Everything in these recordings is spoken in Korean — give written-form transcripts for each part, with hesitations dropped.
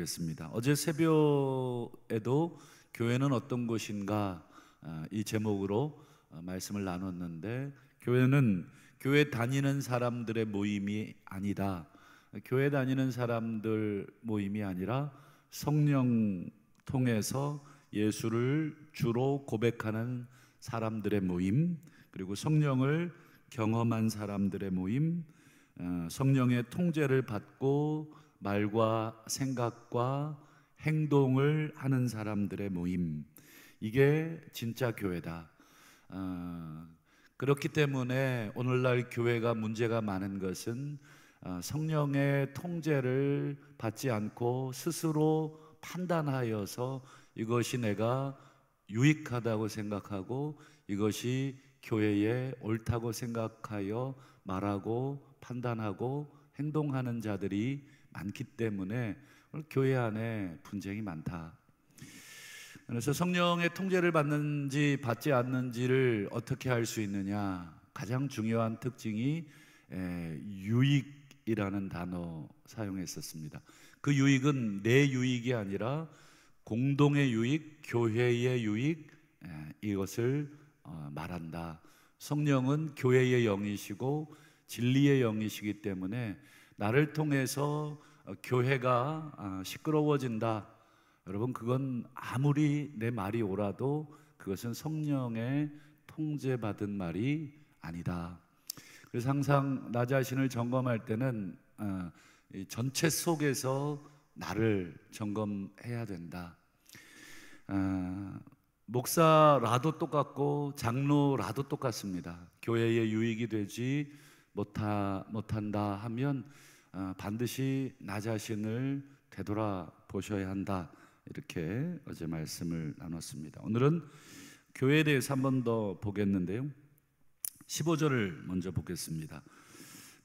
보겠습니다. 어제 새벽에도 교회는 어떤 곳인가 이 제목으로 말씀을 나눴는데, 교회는 교회 다니는 사람들의 모임이 아니다. 교회 다니는 사람들 모임이 아니라 성령 통해서 예수를 주로 고백하는 사람들의 모임, 그리고 성령을 경험한 사람들의 모임, 성령의 통제를 받고 말과 생각과 행동을 하는 사람들의 모임, 이게 진짜 교회다. 그렇기 때문에 오늘날 교회가 문제가 많은 것은 성령의 통제를 받지 않고 스스로 판단하여서 이것이 내가 유익하다고 생각하고 이것이 교회에 옳다고 생각하여 말하고 판단하고 행동하는 자들이 많기 때문에 교회 안에 분쟁이 많다. 그래서 성령의 통제를 받는지 받지 않는지를 어떻게 할 수 있느냐, 가장 중요한 특징이 유익이라는 단어 사용했었습니다. 그 유익은 내 유익이 아니라 공동의 유익, 교회의 유익, 이것을 말한다. 성령은 교회의 영이시고 진리의 영이시기 때문에 나를 통해서 교회가 시끄러워진다, 여러분, 그건 아무리 내 말이 옳아도 그것은 성령의 통제받은 말이 아니다. 그래서 항상 나 자신을 점검할 때는 전체 속에서 나를 점검해야 된다. 목사라도 똑같고 장로라도 똑같습니다. 교회에 유익이 되지 못한다 하면 반드시 나 자신을 되돌아보셔야 한다. 이렇게 어제 말씀을 나눴습니다. 오늘은 교회에 대해서 한 번 더 보겠는데요, 15절을 먼저 보겠습니다.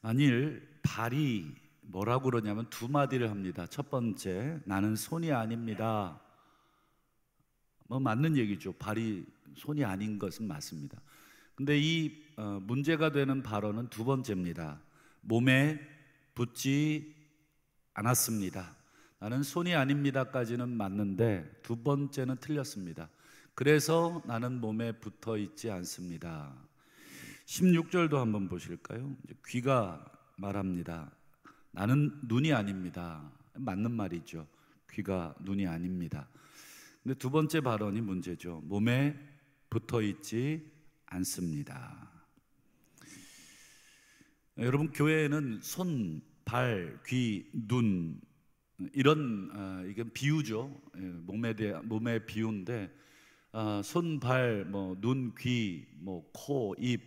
만일 발이 뭐라고 그러냐면 두 마디를 합니다. 첫 번째, 나는 손이 아닙니다. 맞는 얘기죠. 발이 손이 아닌 것은 맞습니다. 근데 이 문제가 되는 발언은 두 번째입니다. 몸에 붙지 않았습니다. 나는 손이 아닙니다까지는 맞는데 두 번째는 틀렸습니다. 그래서 나는 몸에 붙어 있지 않습니다. 16절도 한번 보실까요? 귀가 말합니다. 나는 눈이 아닙니다. 맞는 말이죠. 귀가 눈이 아닙니다. 근데 두 번째 발언이 문제죠. 몸에 붙어 있지 않습니다. 여러분, 교회에는 손, 발, 귀, 눈, 이런 이건 비유죠. 몸에 비유인데 손, 발, 눈, 귀, 코, 입,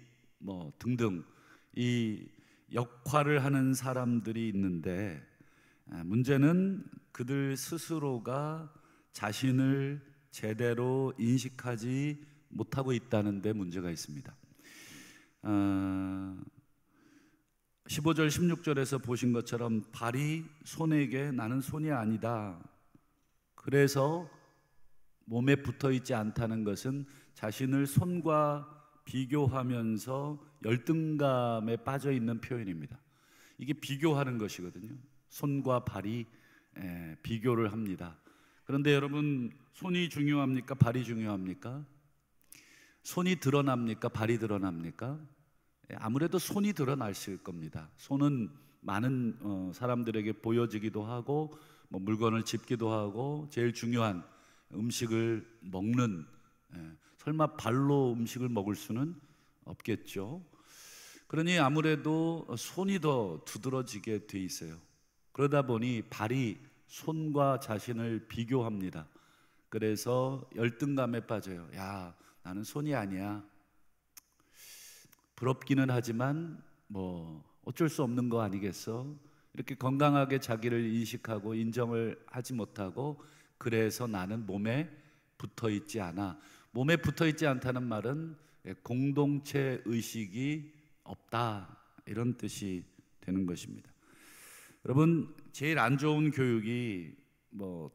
등등 이 역할을 하는 사람들이 있는데, 문제는 그들 스스로가 자신을 제대로 인식하지 못하고 있다는 데 문제가 있습니다. 15절 16절에서 보신 것처럼 발이 손에게 나는 손이 아니다, 그래서 몸에 붙어 있지 않다는 것은 자신을 손과 비교하면서 열등감에 빠져 있는 표현입니다. 이게 비교하는 것이거든요. 손과 발이 비교를 합니다. 그런데 여러분, 손이 중요합니까? 발이 중요합니까? 손이 드러납니까? 발이 드러납니까? 아무래도 손이 드러나실 겁니다. 손은 많은 사람들에게 보여지기도 하고 물건을 짚기도 하고 제일 중요한 음식을 먹는, 설마 발로 음식을 먹을 수는 없겠죠. 그러니 아무래도 손이 더 두드러지게 돼 있어요. 그러다 보니 발이 손과 자신을 비교합니다. 그래서 열등감에 빠져요. 야, 나는 손이 아니야. 부럽기는 하지만 어쩔 수 없는 거 아니겠어? 이렇게 건강하게 자기를 인식하고 인정을 하지 못하고, 그래서 나는 몸에 붙어 있지 않아. 몸에 붙어 있지 않다는 말은 공동체 의식이 없다, 이런 뜻이 되는 것입니다. 여러분, 제일 안 좋은 교육이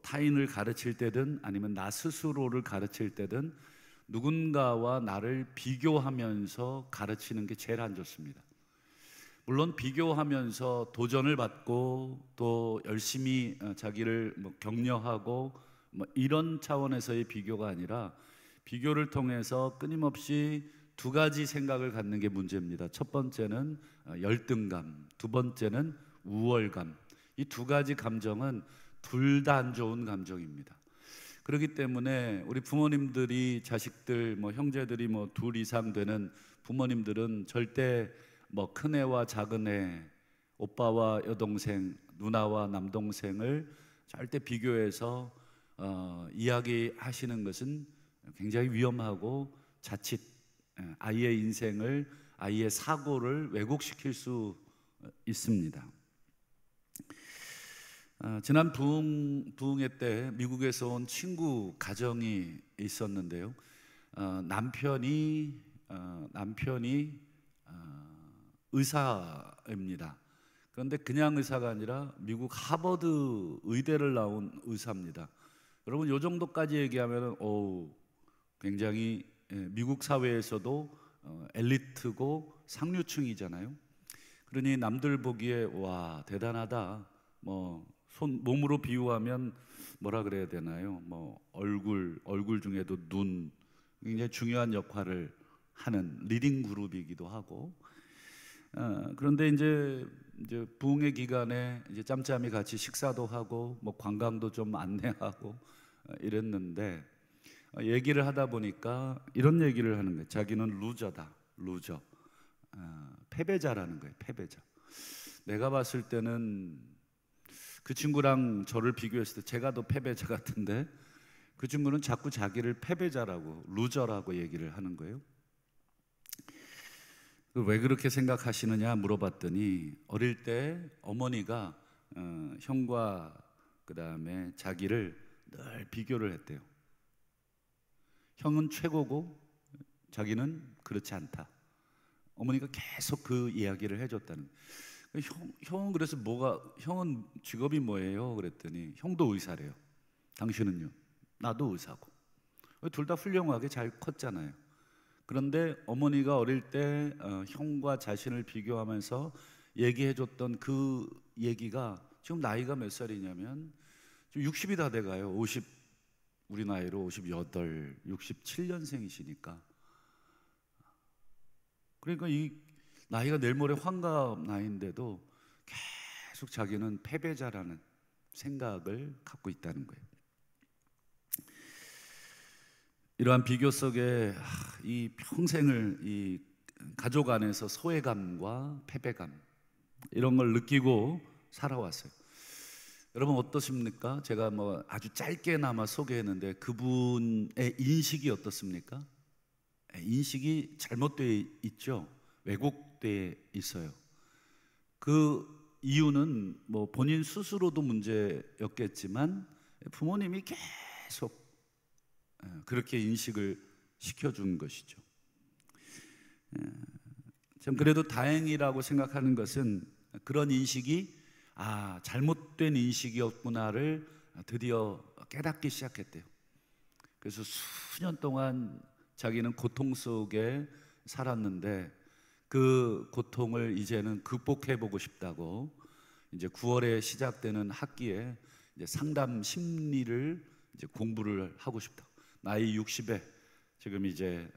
타인을 가르칠 때든 아니면 나 스스로를 가르칠 때든 누군가와 나를 비교하면서 가르치는 게 제일 안 좋습니다. 물론 비교하면서 도전을 받고 또 열심히 자기를 격려하고 이런 차원에서의 비교가 아니라 비교를 통해서 끊임없이 두 가지 생각을 갖는 게 문제입니다. 첫 번째는 열등감, 두 번째는 우월감. 이 두 가지 감정은 둘 다 안 좋은 감정입니다. 그렇기 때문에 우리 부모님들이 자식들 형제들이 둘 이상 되는 부모님들은 절대 큰애와 작은애, 오빠와 여동생, 누나와 남동생을 절대 비교해서 이야기하시는 것은 굉장히 위험하고 자칫 아이의 인생을, 아이의 사고를 왜곡시킬 수 있습니다. 지난 부흥회 때 미국에서 온 친구 가정이 있었는데요. 남편이 의사입니다. 그런데 그냥 의사가 아니라 미국 하버드 의대를 나온 의사입니다. 여러분, 이 정도까지 얘기하면 굉장히 미국 사회에서도 엘리트고 상류층이잖아요. 그러니 남들 보기에 와, 대단하다. 몸으로 비유하면 뭐라 그래야 되나요? 얼굴 중에도 눈, 굉장히 중요한 역할을 하는 리딩 그룹이기도 하고. 그런데 이제 부흥회 기간에 이제 짬짬이 같이 식사도 하고 관광도 좀 안내하고 이랬는데, 얘기를 하다 보니까 이런 얘기를 하는 거예요. 자기는 루저다, 루저. 패배자라는 거예요. 패배자. 내가 봤을 때는 그 친구랑 저를 비교했을 때 제가 더 패배자 같은데, 그 친구는 자꾸 자기를 패배자라고, 루저라고 얘기를 하는 거예요. 왜 그렇게 생각하시느냐 물어봤더니, 어릴 때 어머니가 형과 그 다음에 자기를 늘 비교를 했대요. 형은 최고고 자기는 그렇지 않다. 어머니가 계속 그 이야기를 해줬다는 거예요. 형은 그래서 형은 직업이 뭐예요? 그랬더니 형도 의사래요. 당신은요? 나도 의사고. 둘 다 훌륭하게 잘 컸잖아요. 그런데 어머니가 어릴 때 형과 자신을 비교하면서 얘기해줬던 그 얘기가 지금 나이가 몇 살이냐면 지금 60이 다 돼가요. 우리 나이로 58, 67년생이시니까. 그러니까 이 나이가 내일 모레 환갑 나이인데도 계속 자기는 패배자라는 생각을 갖고 있다는 거예요. 이러한 비교 속에 이 평생을 이 가족 안에서 소외감과 패배감, 이런 걸 느끼고 살아왔어요. 여러분 어떠십니까? 제가 아주 짧게나마 소개했는데 그분의 인식이 어떻습니까? 인식이 잘못되어 있죠. 왜곡되어 있어요. 그 이유는 본인 스스로도 문제였겠지만 부모님이 계속 그렇게 인식을 시켜준 것이죠. 참 그래도 다행이라고 생각하는 것은 그런 인식이 잘못된 인식이었구나를 드디어 깨닫기 시작했대요. 그래서 수년 동안 자기는 고통 속에 살았는데 그 고통을 이제는 극복해보고 싶다고 이제 9월에 시작되는 학기에 이제 상담 심리를 이제 공부를 하고 싶다. 나이 60에 지금 이제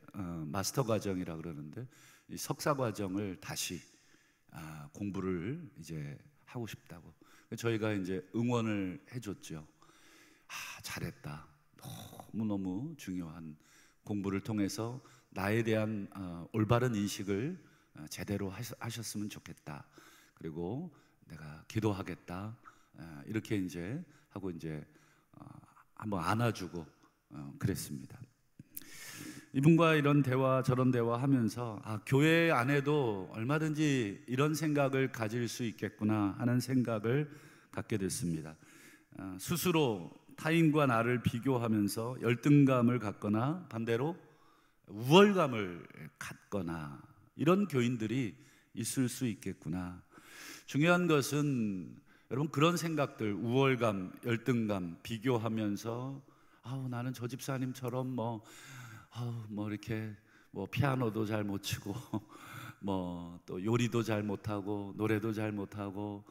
마스터 과정이라 그러는데 이 석사 과정을 다시 공부를 이제 하고 싶다고 저희가 이제 응원을 해줬죠. 잘했다. 너무너무 중요한 공부를 통해서 나에 대한 올바른 인식을 제대로 하셨으면 좋겠다. 그리고 내가 기도하겠다. 이렇게 이제 하고 이제 한번 안아주고 그랬습니다. 이분과 이런 대화 저런 대화 하면서 교회 안에도 얼마든지 이런 생각을 가질 수 있겠구나 하는 생각을 갖게 됐습니다. 스스로 타인과 나를 비교하면서 열등감을 갖거나 반대로 우월감을 갖거나 이런 교인들이 있을 수 있겠구나. 중요한 것은 여러분 그런 생각들, 우월감, 열등감, 비교하면서 나는 저 집사님처럼 이렇게 피아노도 잘 못 치고 뭐 또 요리도 잘 못하고 노래도 잘 못하고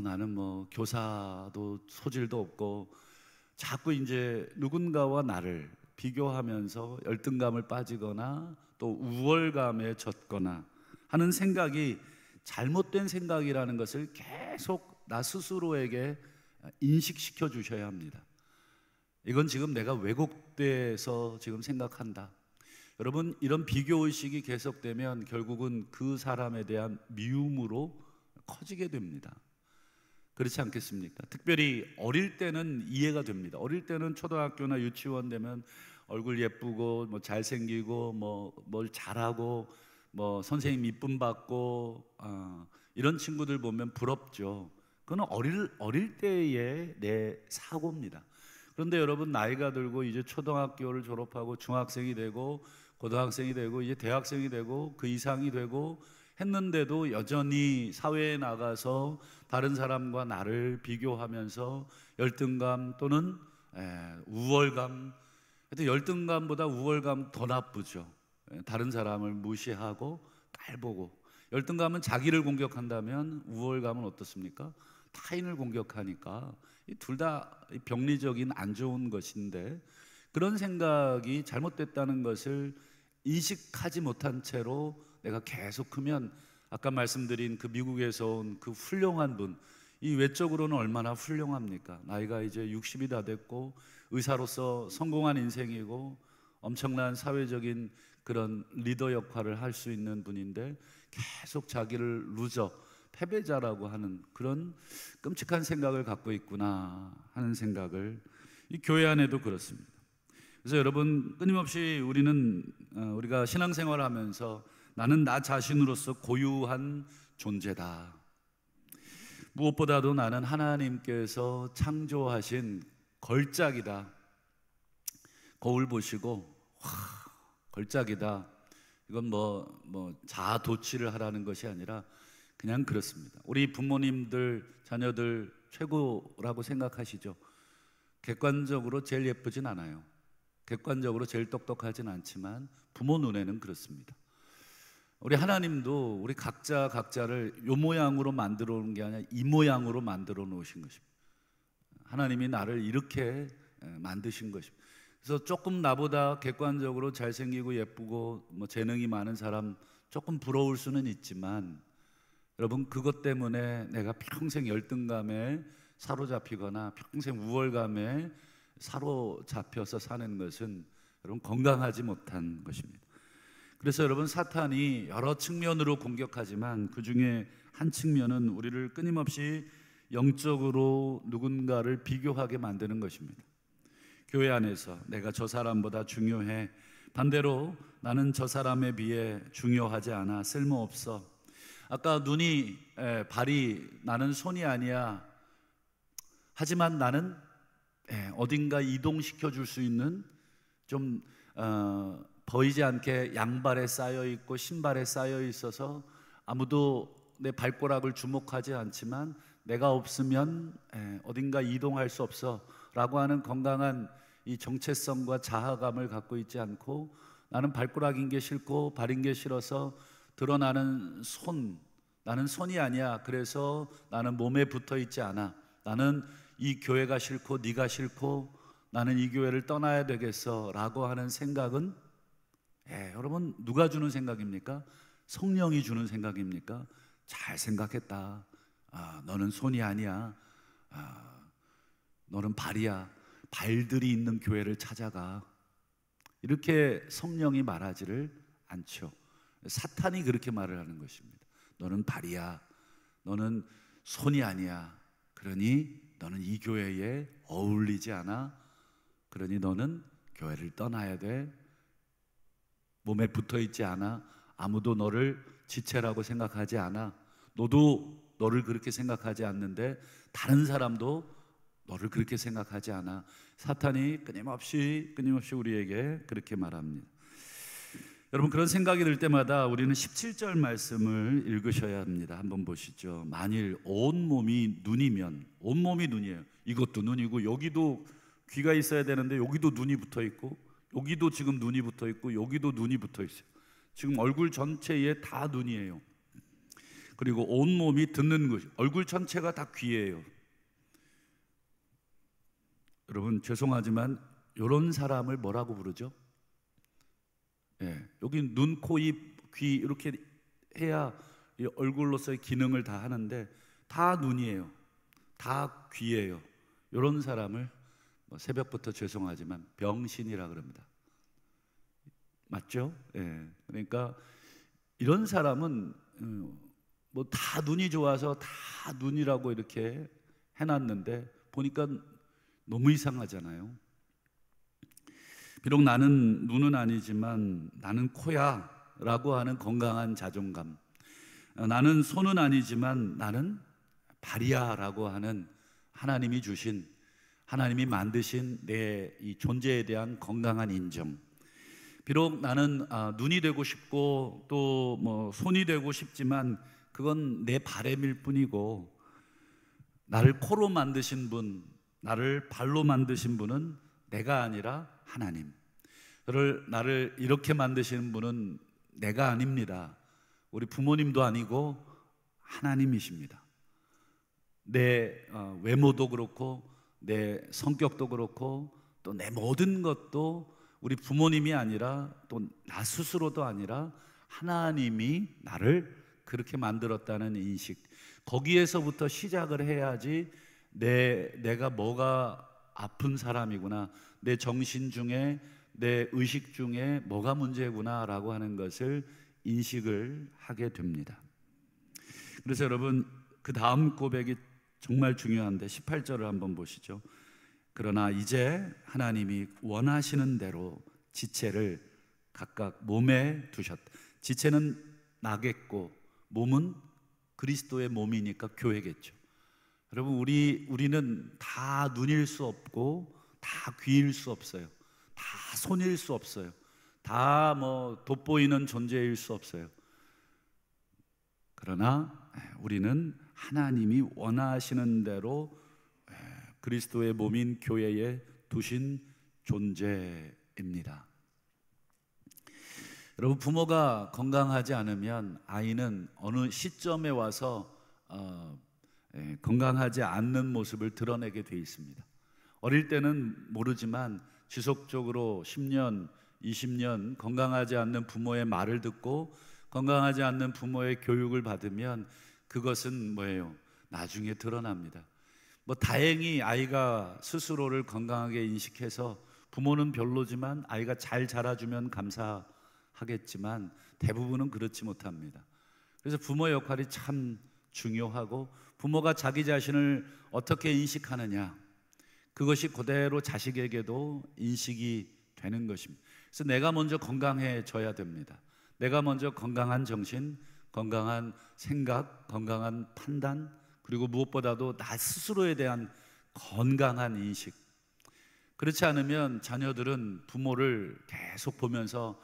나는 뭐 교사도 소질도 없고 자꾸 이제 누군가와 나를 비교하면서 열등감을 빠지거나 또 우월감에 젖거나 하는 생각이 잘못된 생각이라는 것을 계속 나 스스로에게 인식시켜 주셔야 합니다. 이건 지금 내가 왜곡돼서 지금 생각한다. 여러분, 이런 비교의식이 계속되면 결국은 그 사람에 대한 미움으로 커지게 됩니다. 그렇지 않겠습니까? 특별히 어릴 때는 이해가 됩니다. 어릴 때는 초등학교나 유치원 되면 얼굴 예쁘고 뭐 잘생기고 뭐 뭘 잘하고 뭐 선생님 이쁨 받고 이런 친구들 보면 부럽죠. 그건 어릴 때의 내 사고입니다. 그런데 여러분, 나이가 들고 이제 초등학교를 졸업하고 중학생이 되고 고등학생이 되고 이제 대학생이 되고 그 이상이 되고 했는데도 여전히 사회에 나가서 다른 사람과 나를 비교하면서 열등감 또는 우월감, 열등감보다 우월감 더 나쁘죠. 다른 사람을 무시하고 깔보고. 열등감은 자기를 공격한다면 우월감은 어떻습니까? 타인을 공격하니까 둘 다 병리적인 안 좋은 것인데, 그런 생각이 잘못됐다는 것을 인식하지 못한 채로 내가 계속 크면 아까 말씀드린 그 미국에서 온 그 훌륭한 분, 이 외적으로는 얼마나 훌륭합니까? 나이가 이제 60이 다 됐고 의사로서 성공한 인생이고 엄청난 사회적인 그런 리더 역할을 할 수 있는 분인데 계속 자기를 루저, 패배자라고 하는 그런 끔찍한 생각을 갖고 있구나 하는 생각을, 이 교회 안에도 그렇습니다. 그래서 여러분, 끊임없이 우리가 신앙생활을 하면서 나는 나 자신으로서 고유한 존재다. 무엇보다도 나는 하나님께서 창조하신 걸작이다. 거울 보시고 와, 걸작이다. 이건 뭐 자아 도취를 하라는 것이 아니라 그냥 그렇습니다. 우리 부모님들 자녀들 최고라고 생각하시죠? 객관적으로 제일 예쁘진 않아요. 객관적으로 제일 똑똑하진 않지만 부모 눈에는 그렇습니다. 우리 하나님도 우리 각자를 요 모양으로 만들어 놓은 게 아니라 이 모양으로 만들어 놓으신 것입니다. 하나님이 나를 이렇게 만드신 것입니다. 그래서 조금 나보다 객관적으로 잘생기고 예쁘고 뭐 재능이 많은 사람 조금 부러울 수는 있지만, 여러분, 그것 때문에 내가 평생 열등감에 사로잡히거나 평생 우월감에 사로잡혀서 사는 것은 여러분 건강하지 못한 것입니다. 그래서 여러분, 사탄이 여러 측면으로 공격하지만 그 중에 한 측면은 우리를 끊임없이 영적으로 누군가를 비교하게 만드는 것입니다. 교회 안에서 내가 저 사람보다 중요해, 반대로 나는 저 사람에 비해 중요하지 않아, 쓸모없어. 아까 발이 나는 손이 아니야. 하지만 나는 어딘가 이동시켜 줄 수 있는 좀 보이지 않게 양발에 쌓여 있고 신발에 쌓여 있어서 아무도 내 발가락을 주목하지 않지만 내가 없으면 어딘가 이동할 수 없어 라고 하는 건강한 이 정체성과 자아감을 갖고 있지 않고, 나는 발가락인 게 싫고 발인 게 싫어서 드러나는 나는 손이 아니야, 그래서 나는 몸에 붙어 있지 않아, 나는 이 교회가 싫고 네가 싫고 나는 이 교회를 떠나야 되겠어 라고 하는 생각은 여러분, 누가 주는 생각입니까? 성령이 주는 생각입니까? 잘 생각했다. 너는 손이 아니야. 너는 발이야. 발들이 있는 교회를 찾아가. 이렇게 성령이 말하지를 않죠. 사탄이 그렇게 말을 하는 것입니다. 너는 발이야. 너는 손이 아니야. 그러니 너는 이 교회에 어울리지 않아. 그러니 너는 교회를 떠나야 돼. 몸에 붙어 있지 않아. 아무도 너를 지체라고 생각하지 않아. 너도 너를 그렇게 생각하지 않는데 다른 사람도 너를 그렇게 생각하지 않아. 사탄이 끊임없이 우리에게 그렇게 말합니다. 여러분, 그런 생각이 들 때마다 우리는 17절 말씀을 읽으셔야 합니다. 한번 보시죠. 만일 온몸이 눈이면, 온몸이 눈이에요. 이것도 눈이고 여기도 귀가 있어야 되는데 여기도 눈이 붙어 있고 여기도 지금 눈이 붙어 있고 여기도 눈이 붙어 있어요. 지금 얼굴 전체에 다 눈이에요. 그리고 온몸이 듣는 것, 얼굴 전체가 다 귀예요. 여러분 죄송하지만 이런 사람을 뭐라고 부르죠? 여기 눈, 코, 입, 귀 이렇게 해야 이 얼굴로서의 기능을 다 하는데 다 눈이에요. 다 귀예요. 이런 사람을 새벽부터 죄송하지만 병신이라 그럽니다. 맞죠? 그러니까 이런 사람은 뭐 다 눈이 좋아서 다 눈이라고 이렇게 해놨는데 보니까 너무 이상하잖아요. 비록 나는 눈은 아니지만 나는 코야 라고 하는 건강한 자존감, 나는 손은 아니지만 나는 발이야 라고 하는 하나님이 주신, 하나님이 만드신 내 이 존재에 대한 건강한 인정. 비록 나는 눈이 되고 싶고 또 뭐 손이 되고 싶지만 그건 내 바람일 뿐이고, 나를 코로 만드신 분, 나를 발로 만드신 분은 내가 아니라 하나님. 나를 이렇게 만드시는 분은 내가 아닙니다. 우리 부모님도 아니고 하나님이십니다. 내 외모도 그렇고 내 성격도 그렇고 또 내 모든 것도 우리 부모님이 아니라 또 나 스스로도 아니라 하나님이 나를 그렇게 만들었다는 인식, 거기에서부터 시작을 해야지 내가 뭐가 아픈 사람이구나, 내 정신 중에 내 의식 중에 뭐가 문제구나 라고 하는 것을 인식을 하게 됩니다. 그래서 여러분 그 다음 고백이 정말 중요한데 18절을 한번 보시죠. 그러나 이제 하나님이 원하시는 대로 지체를 각각 몸에 두셨다. 지체는 나겠고 몸은 그리스도의 몸이니까 교회겠죠. 여러분 우리는 다 눈일 수 없고 다 귀일 수 없어요. 다 손일 수 없어요. 다 뭐 돋보이는 존재일 수 없어요. 그러나 우리는 하나님이 원하시는 대로 그리스도의 몸인 교회에 두신 존재입니다. 여러분 부모가 건강하지 않으면 아이는 어느 시점에 와서 건강하지 않는 모습을 드러내게 돼 있습니다. 어릴 때는 모르지만 지속적으로 10년, 20년 건강하지 않는 부모의 말을 듣고 건강하지 않는 부모의 교육을 받으면 그것은 뭐예요? 나중에 드러납니다. 뭐 다행히 아이가 스스로를 건강하게 인식해서 부모는 별로지만 아이가 잘 자라주면 감사하겠지만 대부분은 그렇지 못합니다. 그래서 부모 역할이 참 중요하고 부모가 자기 자신을 어떻게 인식하느냐, 그것이 그대로 자식에게도 인식이 되는 것입니다. 그래서 내가 먼저 건강해져야 됩니다. 내가 먼저 건강한 정신, 건강한 생각, 건강한 판단, 그리고 무엇보다도 나 스스로에 대한 건강한 인식. 그렇지 않으면 자녀들은 부모를 계속 보면서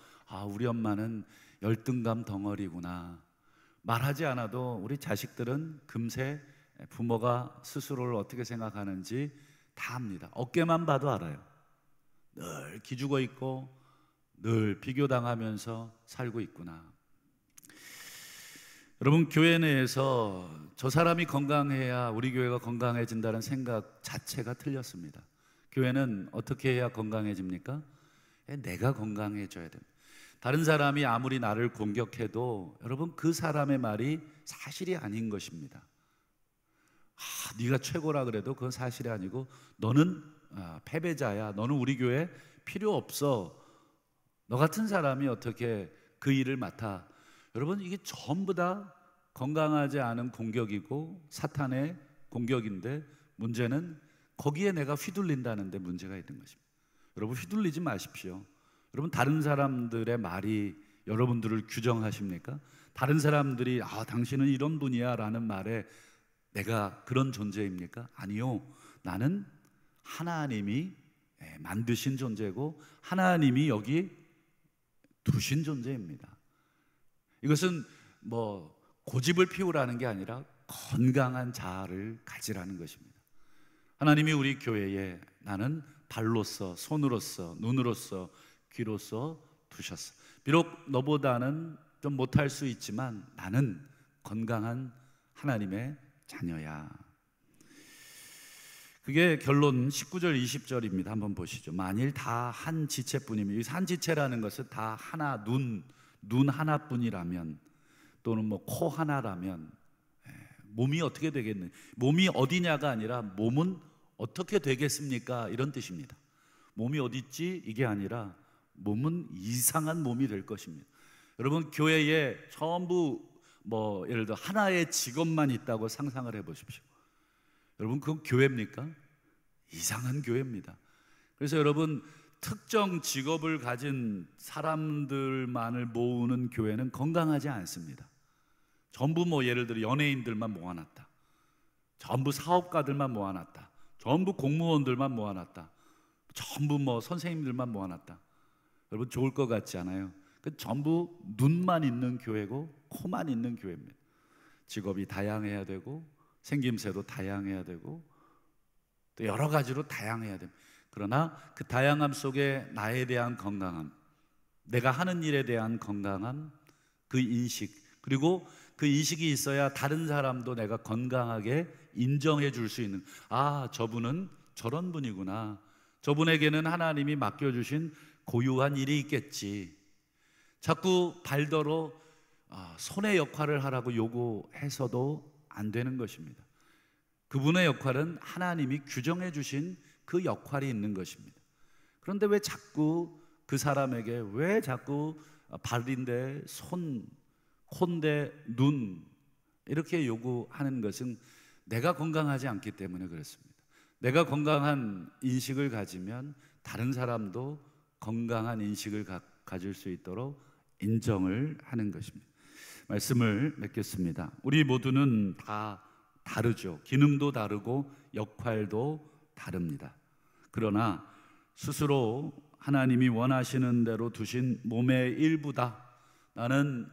우리 엄마는 열등감 덩어리구나, 말하지 않아도 우리 자식들은 금세 부모가 스스로를 어떻게 생각하는지 다 압니다. 어깨만 봐도 알아요. 늘 기죽어 있고 늘 비교당하면서 살고 있구나. 여러분 교회 내에서 저 사람이 건강해야 우리 교회가 건강해진다는 생각 자체가 틀렸습니다. 교회는 어떻게 해야 건강해집니까? 내가 건강해져야 됩니다. 다른 사람이 아무리 나를 공격해도 여러분 그 사람의 말이 사실이 아닌 것입니다. 네가 최고라 그래도 그건 사실이 아니고 너는 패배자야, 너는 우리 교회 필요 없어, 너 같은 사람이 어떻게 그 일을 맡아. 여러분 이게 전부 다 건강하지 않은 공격이고 사탄의 공격인데, 문제는 거기에 내가 휘둘린다는데 문제가 있는 것입니다. 여러분 휘둘리지 마십시오. 여러분 다른 사람들의 말이 여러분들을 규정하십니까? 다른 사람들이 당신은 이런 분이야 라는 말에 내가 그런 존재입니까? 아니요. 나는 하나님이 만드신 존재고 하나님이 여기 두신 존재입니다. 이것은 뭐 고집을 피우라는 게 아니라 건강한 자아를 가지라는 것입니다. 하나님이 우리 교회에 나는 발로서, 손으로서, 눈으로서, 귀로서 두셨어. 비록 너보다는 좀 못할 수 있지만 나는 건강한 하나님의 자녀야. 그게 결론 19절 20절입니다. 한번 보시죠. 만일 다 한 지체뿐이면, 이 한 지체라는 것은 다 하나, 눈 하나뿐이라면, 또는 뭐 코 하나라면 몸이 어떻게 되겠느냐, 몸이 어디냐가 아니라 몸은 어떻게 되겠습니까? 이런 뜻입니다. 몸이 어디 있지? 이게 아니라 몸은 이상한 몸이 될 것입니다. 여러분, 교회에 전부 뭐 예를 들어 하나의 직업만 있다고 상상을 해보십시오. 여러분, 그건 교회입니까? 이상한 교회입니다. 그래서 여러분, 특정 직업을 가진 사람들만을 모으는 교회는 건강하지 않습니다. 전부 뭐 예를 들어 연예인들만 모아놨다, 전부 사업가들만 모아놨다, 전부 공무원들만 모아놨다, 전부 뭐 선생님들만 모아놨다. 여러분, 좋을 것 같지 않아요? 전부 눈만 있는 교회고 코만 있는 교회입니다. 직업이 다양해야 되고 생김새도 다양해야 되고 또 여러 가지로 다양해야 됩니다. 그러나 그 다양함 속에 나에 대한 건강함, 내가 하는 일에 대한 건강함, 그 인식, 그리고 그 인식이 있어야 다른 사람도 내가 건강하게 인정해 줄 수 있는, 아, 저분은 저런 분이구나, 저분에게는 하나님이 맡겨주신 고유한 일이 있겠지. 자꾸 발더러 손의 역할을 하라고 요구해서도 안 되는 것입니다. 그분의 역할은 하나님이 규정해 주신 그 역할이 있는 것입니다. 그런데 왜 자꾸 그 사람에게 왜 자꾸 발인데 손, 콘대 눈 이렇게 요구하는 것은 내가 건강하지 않기 때문에 그렇습니다. 내가 건강한 인식을 가지면 다른 사람도 건강한 인식을 가질 수 있도록 인정을 하는 것입니다. 말씀을 맺겠습니다. 우리 모두는 다 다르죠. 기능도 다르고 역할도 다릅니다. 그러나 스스로 하나님이 원하시는 대로 두신 몸의 일부다. 나는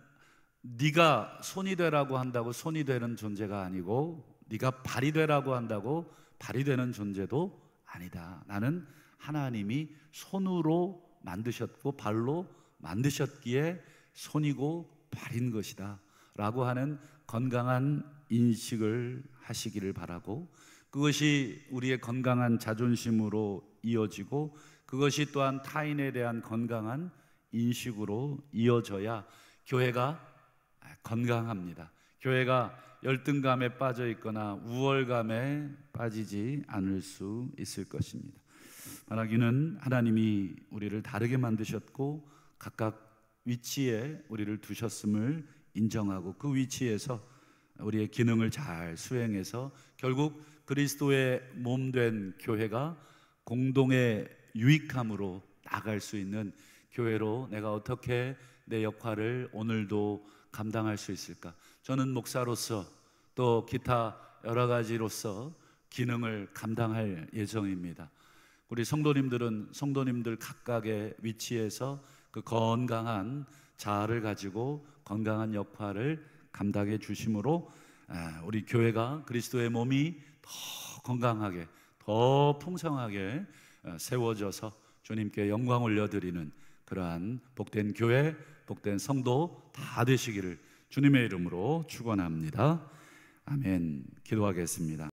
네가 손이 되라고 한다고 손이 되는 존재가 아니고, 네가 발이 되라고 한다고 발이 되는 존재도 아니다. 나는 하나님이 손으로 만드셨고 발로 만드셨기에 손이고 발인 것이다 라고 하는 건강한 인식을 하시기를 바라고, 그것이 우리의 건강한 자존심으로 이어지고 그것이 또한 타인에 대한 건강한 인식으로 이어져야 교회가 건강합니다. 교회가 열등감에 빠져 있거나 우월감에 빠지지 않을 수 있을 것입니다. 바라기는 하나님이 우리를 다르게 만드셨고 각각 위치에 우리를 두셨음을 인정하고 그 위치에서 우리의 기능을 잘 수행해서 결국 그리스도의 몸된 교회가 공동의 유익함으로 나갈 수 있는 교회로 내가 어떻게 내 역할을 오늘도 감당할 수 있을까? 저는 목사로서 또 기타 여러 가지로서 기능을 감당할 예정입니다. 우리 성도님들은 성도님들 각각의 위치에서 그 건강한 자아를 가지고 건강한 역할을 감당해 주심으로 우리 교회가 그리스도의 몸이 더 건강하게 더 풍성하게 세워져서 주님께 영광 올려드리는 그러한 복된 교회, 복된 성도 다 되시기를 주님의 이름으로 축원합니다. 아멘. 기도하겠습니다.